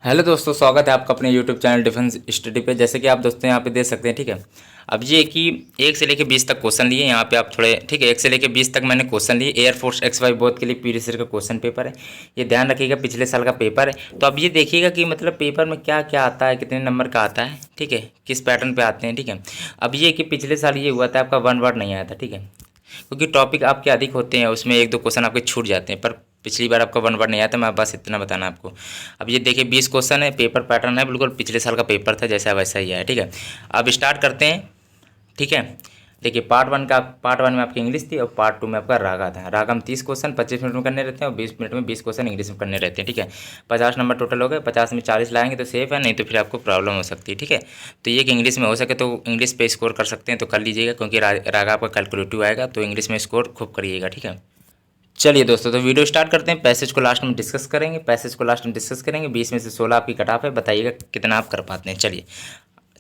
Hello दोस्तों, स्वागत है आपका अपने यूट्यूब चैनल डिफेंस स्टडी पे। जैसे कि आप दोस्तों यहाँ पे देख सकते हैं, ठीक है। अब ये कि 1 से लेके 20 तक क्वेश्चन लिए यहाँ पे आप थोड़े, ठीक है। 1 से लेके 20 तक मैंने क्वेश्चन लिए। एयरफोर्स XY बोथ के लिए प्रीवियस ईयर का क्वेश्चन पेपर है। ये ध्यान रखिएगा, पिछले साल का पेपर है। तो अब ये देखिएगा कि मतलब पेपर में क्या क्या आता है, कितने नंबर का आता है, ठीक है, किस पैटर्न पे आते हैं, ठीक है। अब ये कि पिछले साल ये हुआ था, आपका 1 वर्ड नहीं आया था, ठीक है, क्योंकि टॉपिक आपके अधिक होते हैं, उसमें 1-2 क्वेश्चन आपके छूट जाते हैं। पर पिछली बार आपका 1 वर्ड नहीं आया था, मैं बस इतना बताना आपको। अब ये देखिए 20 क्वेश्चन है, पेपर पैटर्न है बिल्कुल पिछले साल का पेपर था जैसा वैसा ही है, ठीक है। अब स्टार्ट करते हैं, ठीक है। देखिए पार्ट 1 में आपकी इंग्लिश थी और पार्ट 2 में आपका रागा था। रागा में 30 क्वेश्चन 25 मिनट में करने रहते हैं और 20 मिनट में 20 क्वेश्चन इंग्लिश में करने रहते हैं, ठीक है। 50 नंबर टोटल हो गए। 50 में 40 लाएंगे तो सेफ है, नहीं तो फिर आपको प्रॉब्लम हो सकती है, ठीक है। तो ये कि इंग्लिश में हो सके तो इंग्लिश पे स्कोर कर सकते हैं तो कर लीजिएगा, क्योंकि रागा आपका कैलकुलेटिव आएगा, तो इंग्लिश में स्कोर खूब करिएगा, ठीक है। चलिए दोस्तों, तो वीडियो स्टार्ट करते हैं। पैसेज को लास्ट में डिस्कस करेंगे, 20 में से 16 आपकी कट ऑफ है। बताइएगा कितना आप कर पाते हैं। चलिए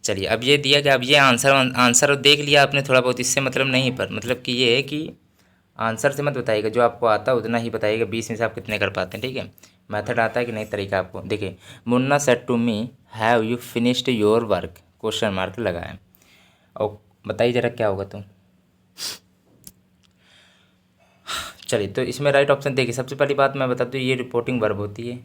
चलिए, अब ये दिया कि अब ये आंसर आंसर देख लिया आपने थोड़ा बहुत, इससे मतलब नहीं, पर मतलब कि ये है कि आंसर से मत बताइएगा, जो आपको आता है उतना ही बताइएगा। 20 में से आप कितने कर पाते हैं, ठीक है। मेथड आता है कि नहीं, तरीका आपको देखिए। Munna said to me, have you finished your work, question mark लगाए। और बताइए जरा क्या होगा तो। चलिए, तो इसमें राइट ऑप्शन देखिए। सबसे पहली बात मैं बता दूँ, ये रिपोर्टिंग वर्ब होती है,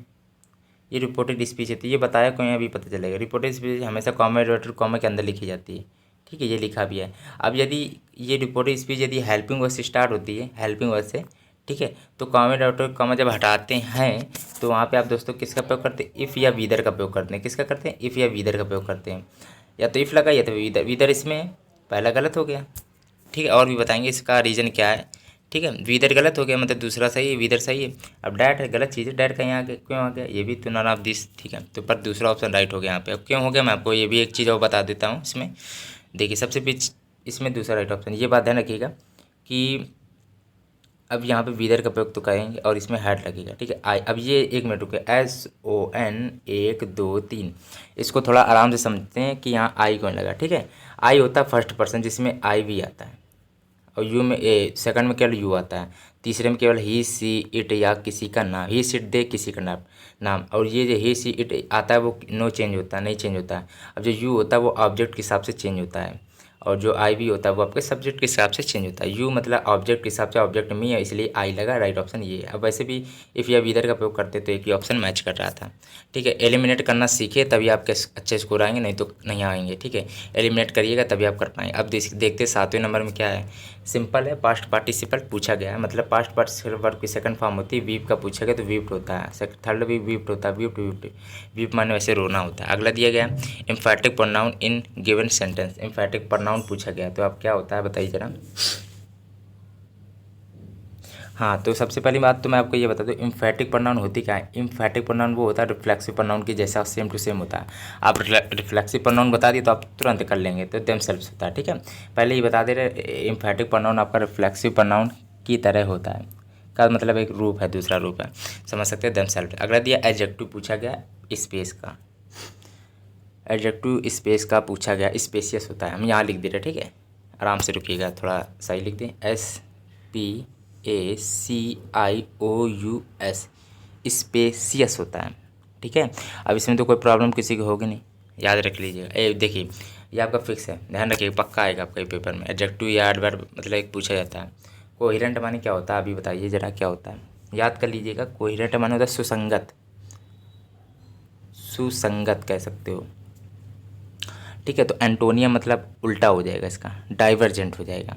ये रिपोर्टेड स्पीच होती है। ये बताया कोई अभी पता चलेगा। रिपोर्टेड स्पीच हमेशा कॉमा डिवाइडेड कॉमा के अंदर लिखी जाती है, ठीक है, ये लिखा भी है। अब यदि ये रिपोर्टेड स्पीच यदि हेल्पिंग वर्ड से स्टार्ट होती है, हेल्पिंग वर्ड से, ठीक है, तो कॉमा डिवाइडेड कॉमा जब हटाते हैं तो वहाँ पे आप दोस्तों किसका प्रयोग करते हैं? इफ़ या वीदर का प्रयोग करते हैं। किसका करते हैं? इफ़ या वीदर का प्रयोग करते हैं। या तो इफ़ लगा या तो वीदर। वीदर इसमें पहला गलत हो गया, ठीक है, और भी बताएंगे इसका रीज़न क्या है, ठीक है। वीदर गलत हो गया, मतलब दूसरा सही है, वीदर सही है। अब डैट है, गलत चीज़ है, डैट का यहाँ क्यों आ गया? ये भी तो नॉन ऑफ दिस, ठीक है, तो पर दूसरा ऑप्शन राइट हो गया यहाँ पे। अब क्यों हो गया मैं आपको ये भी एक चीज़ और बता देता हूँ इसमें। देखिए सबसे बीच इसमें दूसरा राइट ऑप्शन, ये बात ध्यान रखिएगा कि अब यहाँ पे वीदर का प्रयोग तो करेंगे और इसमें हैड लगेगा, ठीक है। आई, अब ये 1 मिनट रुके, SON 1 2 3, इसको थोड़ा आराम से समझते हैं कि यहाँ आई कौन लगा, ठीक है। आई होता है फर्स्ट पर्सन जिसमें आई भी आता है, और यू में सेकंड में केवल यू आता है। तीसरे में केवल ही सी इट या किसी का नाम, ही सिट दे किसी का नाम। और ये जो ही सी इट आता है वो नो चेंज होता है, नहीं चेंज होता है। अब जो यू होता है वो ऑब्जेक्ट के हिसाब से चेंज होता है, और जो आई भी होता है वो आपके सब्जेक्ट के हिसाब से चेंज होता है। यू मतलब ऑब्जेक्ट के हिसाब से, ऑब्जेक्ट में है इसलिए आई लगा, राइट ऑप्शन ये है। अब वैसे भी इफ़ या वीदर का प्रयोग करते तो एक ही ऑप्शन मैच कर रहा था, ठीक है। एलिमिनेट करना सीखे तभी आपके अच्छे स्कोर आएंगे, नहीं तो नहीं आएंगे, ठीक है। एलिमिनेट करिएगा तभी आप कर पाएंगे। अब देखते 7वें नंबर में क्या है। सिंपल है, पास्ट पार्टिसिपल पूछा गया है, मतलब पास्ट पार्टिसिपल वर्ब की सेकंड फॉर्म होती है। वीप का पूछा गया तो वीप्ड होता है, थर्ड भी वीप्ड होता है, वीप्ड वीप्ड। वीप माने वैसे रोना होता है। अगला दिया गया एम्फैटिक pronoun in given sentence, एम्फैटिक pronoun पूछा गया तो अब क्या होता है बताइए जरा। हाँ, तो सबसे पहली बात तो मैं आपको ये बता दूँ, इम्फैटिक प्रोनाउन होती क्या है। इम्फैटिक प्रोनाउन वो होता है रिफ्लेक्सिव प्रोनाउन की जैसा, सेम टू सेम होता है। आप रिफ्लेक्सिव प्रोनाउन बता दिए तो आप तुरंत कर लेंगे, तो देमसेल्व्स होता है, ठीक है। पहले ही बता दे रहे, इम्फैटिक प्रोनाउन आपका रिफ्लेक्सिव प्रोनाउन की तरह होता है, का मतलब एक रूप है, दूसरा रूप है, समझ सकते हैं, देमसेल्व्स। अगला दिया एडजेक्टिव पूछा गया स्पेस का, एडजेक्टिव स्पेस का पूछा गया, स्पेसियस होता है, हम यहाँ लिख दे रहे, ठीक है। आराम से रुकिएगा, थोड़ा सही लिख दें, SPACIOUS, स्पेसियस होता है, ठीक है। अब इसमें तो कोई प्रॉब्लम किसी की होगी नहीं, याद रख लीजिएगा। देखिए ये आपका फिक्स है, ध्यान रखिएगा, पक्का आएगा आपका ये पेपर में। एडजेक्टिव या एडवर्ब मतलब एक पूछा जाता है। कोहेरेंट माने क्या होता है अभी बताइए जरा, क्या होता है, याद कर लीजिएगा। कोहेरेंट माने होता है सुसंगत, सुसंगत कह सकते हो, ठीक है। तो एंटोनियम मतलब उल्टा हो जाएगा इसका, डाइवर्जेंट हो जाएगा।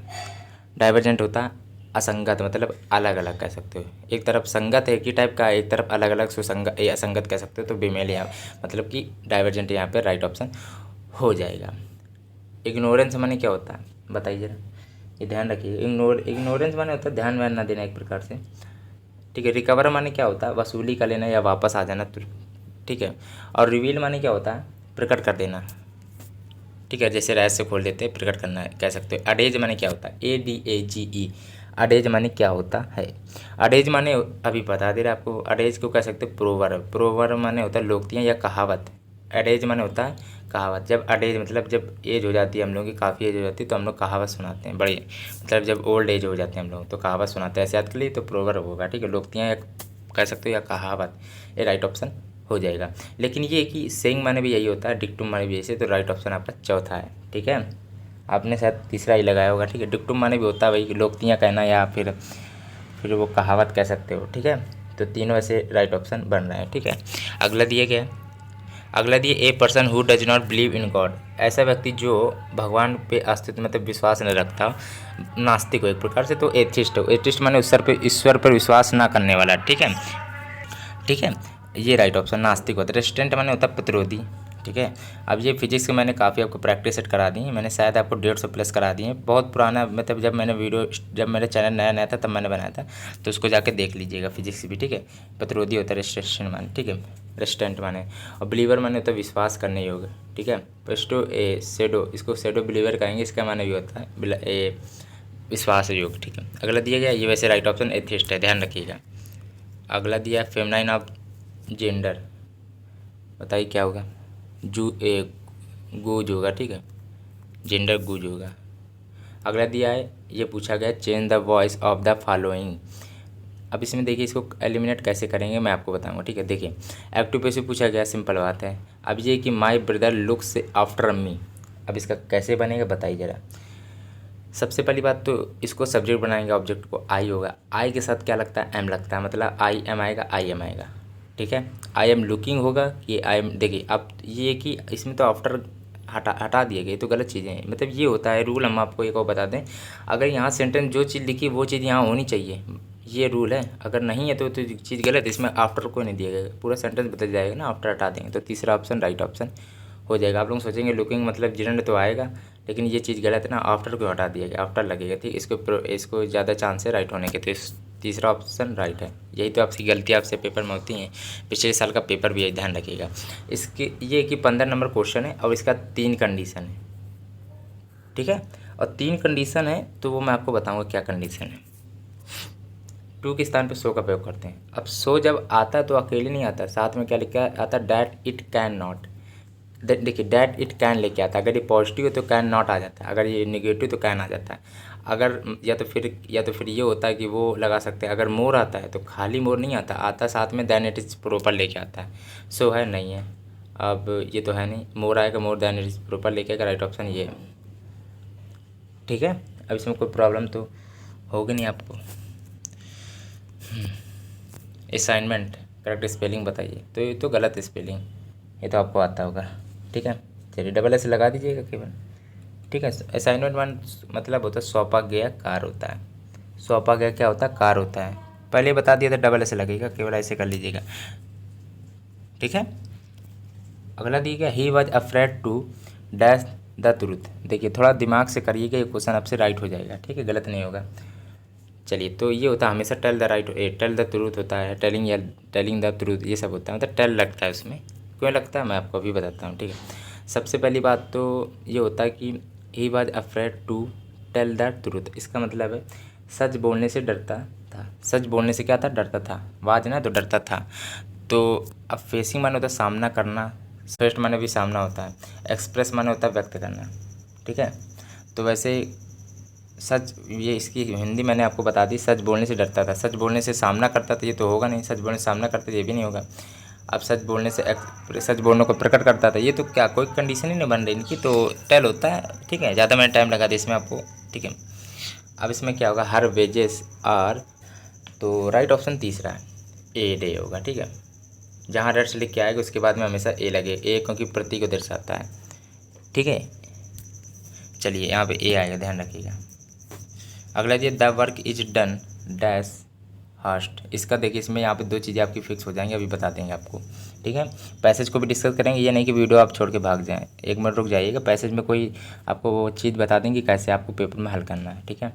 डाइवर्जेंट होता है असंगत, मतलब अलग अलग कह सकते हो। एक तरफ संगत है एक ही टाइप का, एक तरफ अलग अलग सुसंगत असंगत कह सकते हो, तो बेमेल यहाँ मतलब कि डाइवर्जेंट यहाँ पे राइट ऑप्शन हो जाएगा। इग्नोरेंस माने क्या होता है बताइए जरा, ये ध्यान रखिए। इग्नोरेंस माने होता है ध्यान व्यान ना देना एक प्रकार से, ठीक है। रिकवर माने क्या होता है? वसूली का लेना या वापस आ जाना, ठीक है। और रिवील माने क्या होता है? प्रकट कर देना, ठीक है, जैसे रैस से खोल देते हैं, प्रकट करना है कह सकते हो। अडेज माने क्या होता है? ADAGE, अडेज माने क्या होता है? अडेज माने अभी बता दे रहे आपको, अडेज को कह सकते हो प्रोवर्ब। प्रोवर्ब माने होता है लोकतियाँ या कहावत। अडेज माने होता है कहावत। जब अडेज मतलब जब एज हो जाती है हम लोगों की, काफ़ी एज हो जाती है, तो हम लोग कहावत सुनाते हैं, बड़े मतलब जब ओल्ड एज हो जाते हैं हम लोग तो कहावत सुनाते हैं, ऐसे याद के लिए तो प्रोवर्ब होगा, ठीक है। लोकतियाँ या कह सकते हो या कहावत, ये राइट ऑप्शन हो जाएगा। लेकिन ये कि सेइंग माने भी यही होता है, डिक्टुम माने भी ऐसे, तो राइट ऑप्शन आपका चौथा है। ठीक है, आपने शायद तीसरा ही लगाया होगा। ठीक है, डिक्टुम माने भी होता है वही लोकतियाँ कहना, या फिर वो कहावत कह सकते हो। ठीक है, तो तीनों ऐसे राइट ऑप्शन बन रहे हैं। ठीक है, अगला दिया गया, अगला दिए a person who does not believe in God, ऐसा व्यक्ति जो भगवान पे अस्तित्व मतलब विश्वास नहीं रखता, नास्तिक हो एक प्रकार से, तो एथिस्ट हो। एथिस्ट माने ईश्वर पर विश्वास ना करने वाला। ठीक है, ठीक है, ये राइट ऑप्शन नास्तिक होता है। रेजिस्टेंट माने होता है प्रतिरोधी। ठीक है, अब ये फिजिक्स के मैंने काफ़ी आपको प्रैक्टिस सेट करा दी है, मैंने शायद आपको 150 प्लस करा दी है। बहुत पुराना, मतलब जब मेरा चैनल नया नया था तब मैंने बनाया था, तो उसको जाके देख लीजिएगा फिजिक्स भी। ठीक है, प्रतिरोधी होता है रेजिस्टेंट माने। ठीक है, रेजिस्टेंट माने, और बिलीवर माने होता है विश्वास करने योग्य। ठीक है, पेस्टो सेडो, इसको सेडो बिलीवर कहेंगे, इसका माने भी होता है विश्वास योग। ठीक है, अगला दिया गया, ये वैसे राइट ऑप्शन एथिस्ट है, ध्यान रखिएगा। अगला दिया फेमिनाइन ऑफ जेंडर, बताइए क्या होगा। गूज होगा। ठीक है, जेंडर गूज होगा। अगला दिया है, ये पूछा गया change the voice of the following. अब इसमें देखिए इसको एलिमिनेट कैसे करेंगे मैं आपको बताऊंगा। ठीक है, देखिए एक्टिव पे से पूछा गया, सिंपल बात है। अब ये कि my brother looks after me, अब इसका कैसे बनेगा बताइए ज़रा। सबसे पहली बात तो इसको सब्जेक्ट बनाएंगे, ऑब्जेक्ट को आई होगा, आई के साथ क्या लगता है, एम लगता है, मतलब आई एम आएगा, आई एम आएगा। ठीक है, आई एम लुकिंग होगा कि आई एम, देखिए अब ये कि इसमें तो आफ्टर हटा दिए गए, तो गलत चीज़ें हैं। मतलब ये होता है रूल, हम आपको एक और बता दें, अगर यहाँ सेंटेंस जो चीज़ लिखी वो चीज़ यहाँ होनी चाहिए, ये रूल है। अगर नहीं है तो चीज़ गलत है, इसमें आफ्टर को नहीं दिया गया, पूरा सेंटेंस बदल जाएगा ना, आफ्टर हटा देंगे, तो तीसरा ऑप्शन राइट ऑप्शन हो जाएगा। आप लोग सोचेंगे लुकिंग मतलब जिरंड तो आएगा, लेकिन ये चीज़ गलत है ना, आफ्टर को हटा दिया गया, आफ्टर लगेगा। ठीक, इसको ज़्यादा चांस है राइट होने के, तो तीसरा ऑप्शन राइट है। यही तो आपकी गलती आपसे पेपर में होती हैं, पिछले साल का पेपर भी है, ध्यान रखिएगा। इसके ये कि 15 नंबर क्वेश्चन है और इसका 3 कंडीशन है। ठीक है, और 3 कंडीशन है, तो वो मैं आपको बताऊंगा क्या कंडीशन है। टू के स्थान पे सो का प्रयोग करते हैं। अब सो जब आता है तो अकेले नहीं आता, साथ में क्या लिखा आता, डैट इट कैन नॉट। देखिए डैट इट कैन लेके आता है, अगर ये पॉजिटिव है तो कैन नॉट आ जाता है, अगर ये नेगेटिव तो कैन आ जाता है। अगर या तो फिर ये होता है कि वो लगा सकते हैं, अगर मोर आता है तो खाली मोर नहीं आता, आता साथ में दैन इट इज़ प्रॉपर लेके आता है। सो है नहीं है, अब ये तो है नहीं, मोर आएगा, more than it is proper लेके आएगा, राइट ऑप्शन ये है। ठीक है, अब इसमें कोई प्रॉब्लम तो होगी नहीं आपको। असाइनमेंट करेक्ट स्पेलिंग बताइए, तो ये तो गलत स्पेलिंग, ये तो आपको आता होगा। ठीक है, चलिए डबल एस लगा दीजिएगा केवल। ठीक है, असाइनमेंट मतलब होता है सौंपा गया कार होता है, सौंपा गया क्या होता है, कार होता है। पहले बता दिया था डबल एस लगेगा, केवल ऐसे कर लीजिएगा। ठीक है, अगला दिया गया he was afraid to dash the truth. देखिए थोड़ा दिमाग से करिएगा, ये क्वेश्चन आपसे राइट हो जाएगा। ठीक है, गलत नहीं होगा। चलिए, तो ये होता है हमेशा tell the right, tell the truth होता है, टेलिंग या टेलिंग द ट्रूथ, ये सब होता है, मतलब टेल लगता है उसमें। क्यों लगता है मैं आपको अभी बताता हूँ। ठीक है, सबसे पहली बात तो ये होता है कि he was afraid to tell the truth, इसका मतलब है सच बोलने से डरता था। सच बोलने से क्या था, डरता था, वाज ना तो डरता था। तो अब फेसिंग माने होता है सामना करना, फेस्ट माने भी सामना होता है, एक्सप्रेस माने होता है व्यक्त करना। ठीक है, तो वैसे सच, ये इसकी हिंदी मैंने आपको बता दी, सच बोलने से डरता था, सच बोलने से सामना करता था, ये तो होगा नहीं, सच बोलने से सामना करता ये भी नहीं होगा। अब सच बोलने से सच बोलने को प्रकट करता था, ये तो क्या कोई कंडीशन ही नहीं बन रही इनकी, तो टेल होता है। ठीक है, ज़्यादा मैंने टाइम लगा दिया इसमें आपको। ठीक है, अब इसमें क्या होगा, हर वेजेस आर, तो राइट ऑप्शन तीसरा है, ए डे होगा। ठीक है, जहाँ रेड से लिख के आएगा उसके बाद में हमेशा ए लगे, ए क्योंकि प्रति को दर्शाता है। ठीक है, चलिए यहाँ पे ए आएगा, ध्यान रखिएगा। अगला दिए the work is done dash hast, इसका देखिए इसमें यहाँ पे 2 चीज़ें आपकी फिक्स हो जाएंगी, अभी बता देंगे आपको। ठीक है, पैसेज को भी डिस्कस करेंगे, ये नहीं कि वीडियो आप छोड़ के भाग जाएं, 1 मिनट रुक जाइएगा। पैसेज में कोई आपको वो चीज़ बता देंगे कैसे आपको पेपर में हल करना है। ठीक है,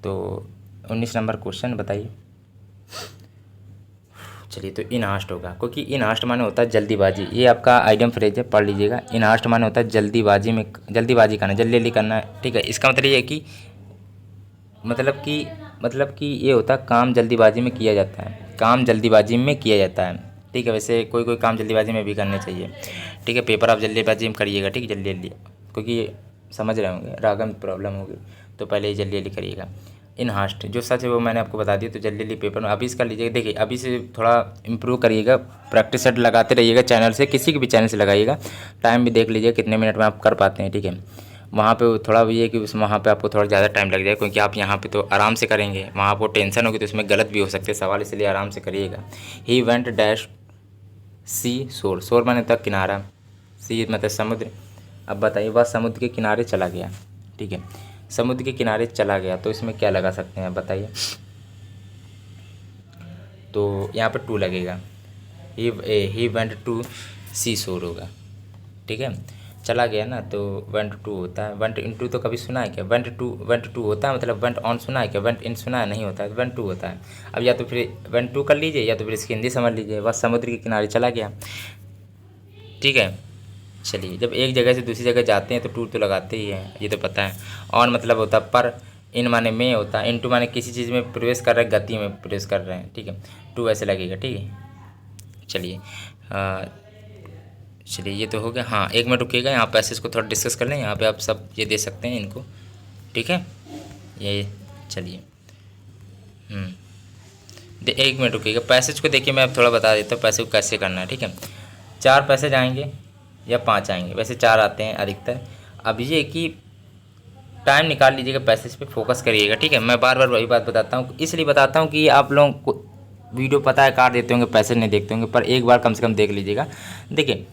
तो 19 नंबर क्वेश्चन बताइए। चलिए, तो इन हास्ट होगा, क्योंकि इन हास्ट माने होता है जल्दीबाजी, ये आपका आइडियम फ्रेज है, पढ़ लीजिएगा। इन हास्ट माने होता है जल्दीबाजी में, जल्दीबाजी करना, जल्दी जल्दी करना है। ठीक है, इसका मतलब ये है कि मतलब कि ये होता है काम जल्दीबाजी में किया जाता है, काम जल्दीबाजी में किया जाता है। ठीक है, वैसे कोई कोई काम जल्दीबाजी में भी करने चाहिए। ठीक है, पेपर आप जल्दीबाजी में करिएगा। ठीक है, जल्दी जल्दी, क्योंकि समझ रहे होंगे रागम प्रॉब्लम होगी, तो पहले ही जल्दी जल्दी करिएगा। इनहास्ट, जो सच है वो मैंने आपको बता दिया। तो जल्दी जल्दी पेपर में अभी इसका लीजिएगा। देखिए अभी से थोड़ा इम्प्रूव करिएगा, प्रैक्टिस सेट लगाते रहिएगा, चैनल से किसी के भी चैनल से लगाइएगा। टाइम भी देख लीजिए कितने मिनट में आप कर पाते हैं, ठीक है। वहाँ पे थोड़ा ये है कि उस वहाँ पे आपको थोड़ा ज़्यादा टाइम लग जाएगा, क्योंकि आप यहाँ पे तो आराम से करेंगे, वहाँ आपको टेंशन होगी तो उसमें गलत भी हो सकते हैं सवाल, इसलिए आराम से करिएगा। ही वेंट डैश सी शोर, शोर माने तक किनारा, सी मतलब समुद्र। अब बताइए वह समुद्र के किनारे चला गया, ठीक है। समुद्र के किनारे चला गया तो इसमें क्या लगा सकते हैं, बताइए। तो यहाँ पर टू लगेगा, ही वेंट टू सी शोर होगा, ठीक है। चला गया ना, तो वेंट टू होता है। वेंट इन टू तो कभी सुना है क्या? वेंट टू होता है, मतलब वेंट ऑन सुना है क्या? वेंट इन सुना है, नहीं होता है, तो वेंट टू होता है। अब या तो फिर वेंट टू कर लीजिए या तो फिर इसकी हिंदी समझ लीजिए, वह समुद्र के किनारे चला गया, ठीक है। चलिए, जब एक जगह से दूसरी जगह जाते हैं तो टू तो लगाते ही हैं, ये तो पता है। ऑन मतलब होता है पर, इन माने में होता है, इनटू माने किसी चीज़ में प्रवेश कर रहे हैं, गति में प्रवेश कर रहे हैं, ठीक है। टू ऐसे लगेगा, ठीक है। चलिए चलिए ये तो हो गया। हाँ, एक मिनट रुकिएगा, यहाँ पैसेज को थोड़ा डिस्कस कर लें। यहाँ पे आप सब ये दे सकते हैं इनको, ठीक है। ये चलिए एक मिनट रुकिएगा, पैसेज को देखिए, मैं अब थोड़ा बता देता हूँ पैसेज को कैसे करना है, ठीक है। 4 पैसेज आएंगे या 5 आएंगे, वैसे 4 आते हैं अधिकतर। अब ये कि टाइम निकाल लीजिएगा, पैसेज पे फोकस करिएगा, ठीक है। मैं बार बार वही बात बताता हूँ, इसलिए बताता हूँ कि आप लोगों को वीडियो पता है काट देते होंगे, पैसेज नहीं देखते होंगे, पर एक बार कम से कम देख लीजिएगा। देखिए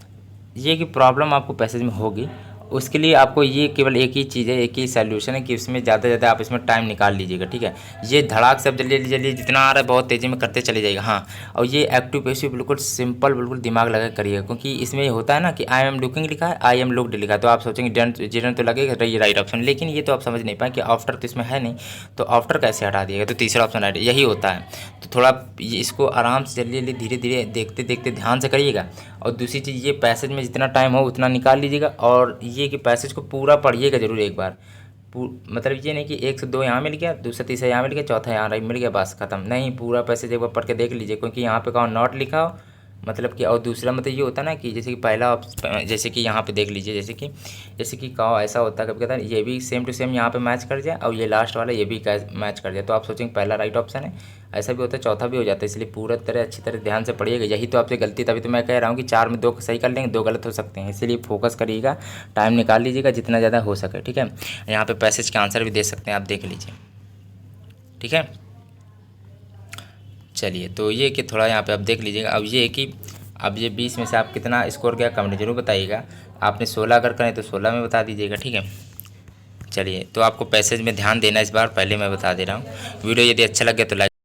ये कि प्रॉब्लम आपको पैसेज में होगी, उसके लिए आपको ये केवल एक ही चीज़ है, एक ही सैल्यूशन है कि इसमें ज़्यादा से ज़्यादा आप इसमें टाइम निकाल लीजिएगा, ठीक है। ये धड़ाक से अब जल्दी जल्दी जल्दी जितना आ रहा है बहुत तेज़ी में करते चले जाइएगा। हाँ, और ये एक्टिव पैसिव बिल्कुल सिंपल, बिल्कुल दिमाग लगा करिएगा, क्योंकि इसमें होता है ना कि आई एम लुकिंग लिखा है, आई एम लुक्ड लिखा है, तो आप सोचेंगे जिरन तो लगेगा ये राइट ऑप्शन, लेकिन ये तो आप समझ नहीं पाए कि आफ्टर तो इसमें है नहीं, तो आफ्टर कैसे हटा दिएगा, तो तीसरा ऑप्शन राइट यही होता है। तो थोड़ा इसको आराम से जल्दी जल्दी धीरे धीरे देखते देखते ध्यान से करिएगा। और दूसरी चीज़, ये पैसेज में जितना टाइम हो उतना निकाल लीजिएगा, और ये कि पैसेज को पूरा पढ़िएगा जरूर एक बार। मतलब ये नहीं कि 1 से 2 यहाँ मिल गया, दूसरा तीसरा यहाँ मिल गया, चौथा यहाँ मिल गया, बस खत्म नहीं, पूरा पैसेज एक बार पढ़ के देख लीजिए, क्योंकि यहाँ पे कहाँ नॉट लिखा हो मतलब कि, और दूसरा मतलब ये होता है ना कि जैसे कि पहला जैसे कि यहाँ पे देख लीजिए, जैसे कि कहो ऐसा होता है कभी कहता है ये भी सेम टू सेम यहाँ पे मैच कर जाए, और ये लास्ट वाला ये भी मैच कर जाए, तो आप सोचेंगे पहला राइट ऑप्शन है, ऐसा भी होता है, चौथा भी हो जाता है। इसलिए पूरा तरह अच्छी तरह ध्यान से पढ़िएगा, यही तो आपसे गलती, तभी तो मैं कह रहा हूँ कि 4 में 2 सही कर लेंगे, 2 गलत हो सकते हैं, इसीलिए फोकस करिएगा, टाइम निकाल लीजिएगा जितना ज़्यादा हो सके, ठीक है। यहाँ पे पैसेज के आंसर भी दे सकते हैं, आप देख लीजिए, ठीक है। चलिए, तो ये कि थोड़ा यहाँ पे आप देख लीजिएगा। अब ये कि अब ये 20 में से आप कितना स्कोर किया कमेंट जरूर बताइएगा। आपने 16 अगर करें तो 16 में बता दीजिएगा, ठीक है। चलिए, तो आपको पैसेज में ध्यान देना इस बार, पहले मैं बता दे रहा हूँ। वीडियो यदि अच्छा लगे तो लाइक